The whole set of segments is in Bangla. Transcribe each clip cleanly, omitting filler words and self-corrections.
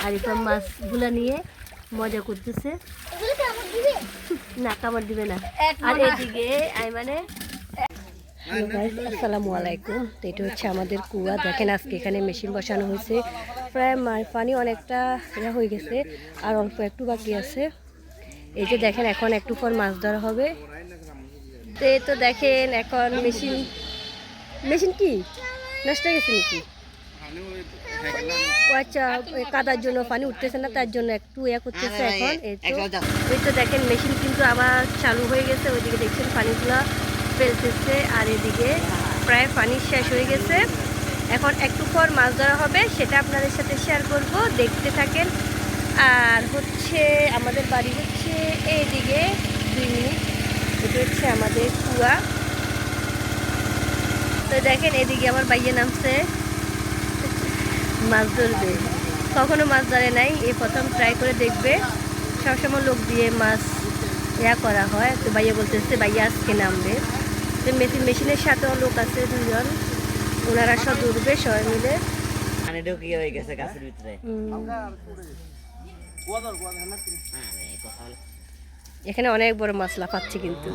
আরিফা মাছগুলা নিয়ে মজা করতেছে। না কামড় দিবে না। আর এদিকে মানে আসসালামু আলাইকুম। তো এটা হচ্ছে আমাদের কুয়া। দেখেন আজকে এখানে মেশিন বসানো হয়েছে, প্রায় পানি অনেকটা হয়ে গেছে, আর অল্প একটু বাকি আছে। এই যে দেখেন এখন একটু পর মাছ ধরা হবে। তো এই তো দেখেন এখন মেশিন কি নষ্ট হয়ে গেছে নাকি? আচ্ছা, কাদার জন্য পানি উঠতেছে না, তার জন্য একটু করতেছে এখন। এই তো দেখেন মেশিন কিন্তু আবার চালু হয়ে গেছে। ওইদিকে দেখছেন পানিগুলা ফেলতেছে, আর এদিকে প্রায় পানি শেষ হয়ে গেছে। এখন একটু পর মাছ ধরা হবে, সেটা আপনাদের সাথে শেয়ার করব, দেখতে থাকেন। আর হচ্ছে আমাদের বাড়ি হচ্ছে এইদিকে 2 মিনিট। এটা হচ্ছে আমাদের কুয়া। তো দেখেন এদিকে আমার বাইয়ে নামছে মাছ ধরবে। কখনো মাছ ধরে নাই, এই প্রথম ট্রাই করে দেখবে। সবসময় লোক দিয়ে মাছ করা হয়। তো ভাইয়া বলতেছে ভাইয়া আজকে নামবে। তো মেশিনের সাথেও লোক আছে 2 জন, ওনারা সব ধরবে সবাই মিলে। এখানে অনেক বড় মাছ লাফাচ্ছে কিন্তু।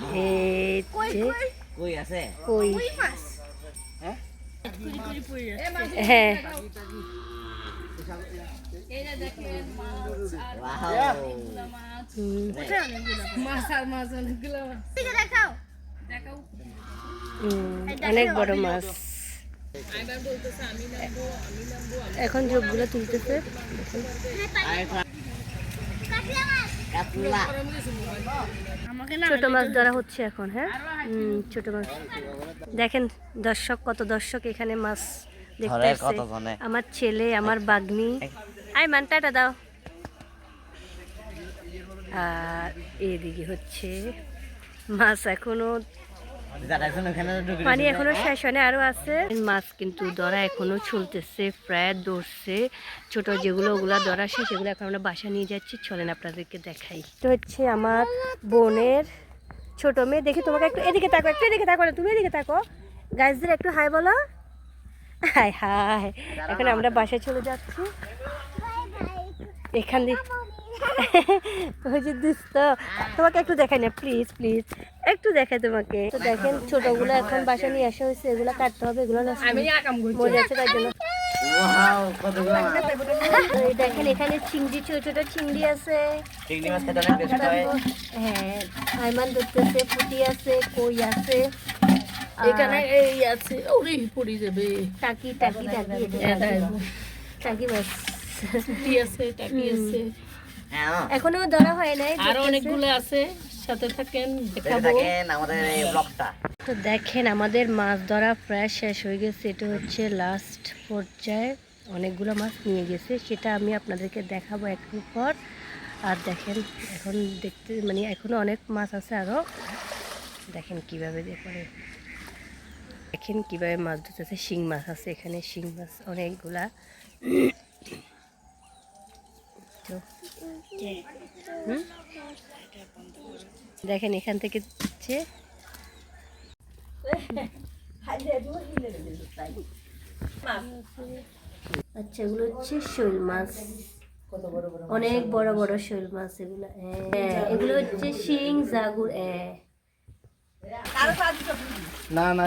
হ্যাঁ অনেক বড় মাছ। এখন যোগগুলো তুলতেছে। ছোট মাছ ধরা হচ্ছে এখন। হ্যাঁ ছোট মাছ দেখেন। কত দর্শক এখানে মাছ দেখতে আসছে। আমার ছেলে, আমার বাগ্নি। মানটাটা দাও। আর এদিকে হচ্ছে মাছ এখনো পানি এখনো শেষ হয়নি, আরো আছে মাছ কিন্তু ধরা এখনো চলতেছে, প্রায় ধরছে। ছোট যেগুলো ওগুলা ধরা শেষ, সেগুলো এখন আমরা বাসা নিয়ে যাচ্ছি। চলেন আপনাদেরকে দেখাই। তো হচ্ছে আমার বোনের ছোট মেয়ে। দেখি তোমাকে একটু এদিকে তাকো, একটু এদিকে তাকো না, তুমি এদিকে তাকো। গাইজদের একটু হাই বলো। High high. এখন আমরা বাসায় চলে যাচ্ছি। এখান দিয়ে ওই যে দুস্থ, তোমাকে একটু দেখাই না প্লিজ প্লিজ, একটু দেখাই তোমাকে। তো দেখেন ছোটগুলো এখন বাসা নিয়ে আসা হয়েছে, এগুলো কাটতে হবে, এগুলো মরে যাচ্ছে তার জন্য। দেখেন এখানে চিংড়ি, ছোট ছোট চিংড়ি আছে। হ্যাঁ আইমান ধরতেছে, পুঁটি আছে, কই আছে, এখানে এই আছে। ওরে পড়ে যাবে। টাকি টাকি টাকি টাকি মাছ আছে, টাকি আছে। এখনো ধরা হয় নাই, আরো অনেকগুলো আছে। সাথে থাকেন, দেখাবো আমাদের এই ব্লগটা। তো দেখেন আমাদের মাছ ধরা প্রায় শেষ হয়ে গেছে। এটা হচ্ছে লাস্ট পর্যায়ে, অনেকগুলো মাছ নিয়ে গেছে, সেটা আমি আপনাদেরকে দেখাবো একটু পর। আর দেখেন এখন দেখতে এখনো অনেক মাছ আছে আরো। দেখেন কিভাবে দেখেন কিভাবে মাছ ধরতেছে। শিং মাছ আছে এখানে, শিং মাছ অনেকগুলা। দেখেন এখান থেকে আচ্ছা এগুলো হচ্ছে শৈল মাছ, অনেক বড় বড় শৈল মাছ এগুলো। এগুলো হচ্ছে শিং জাগুর। না না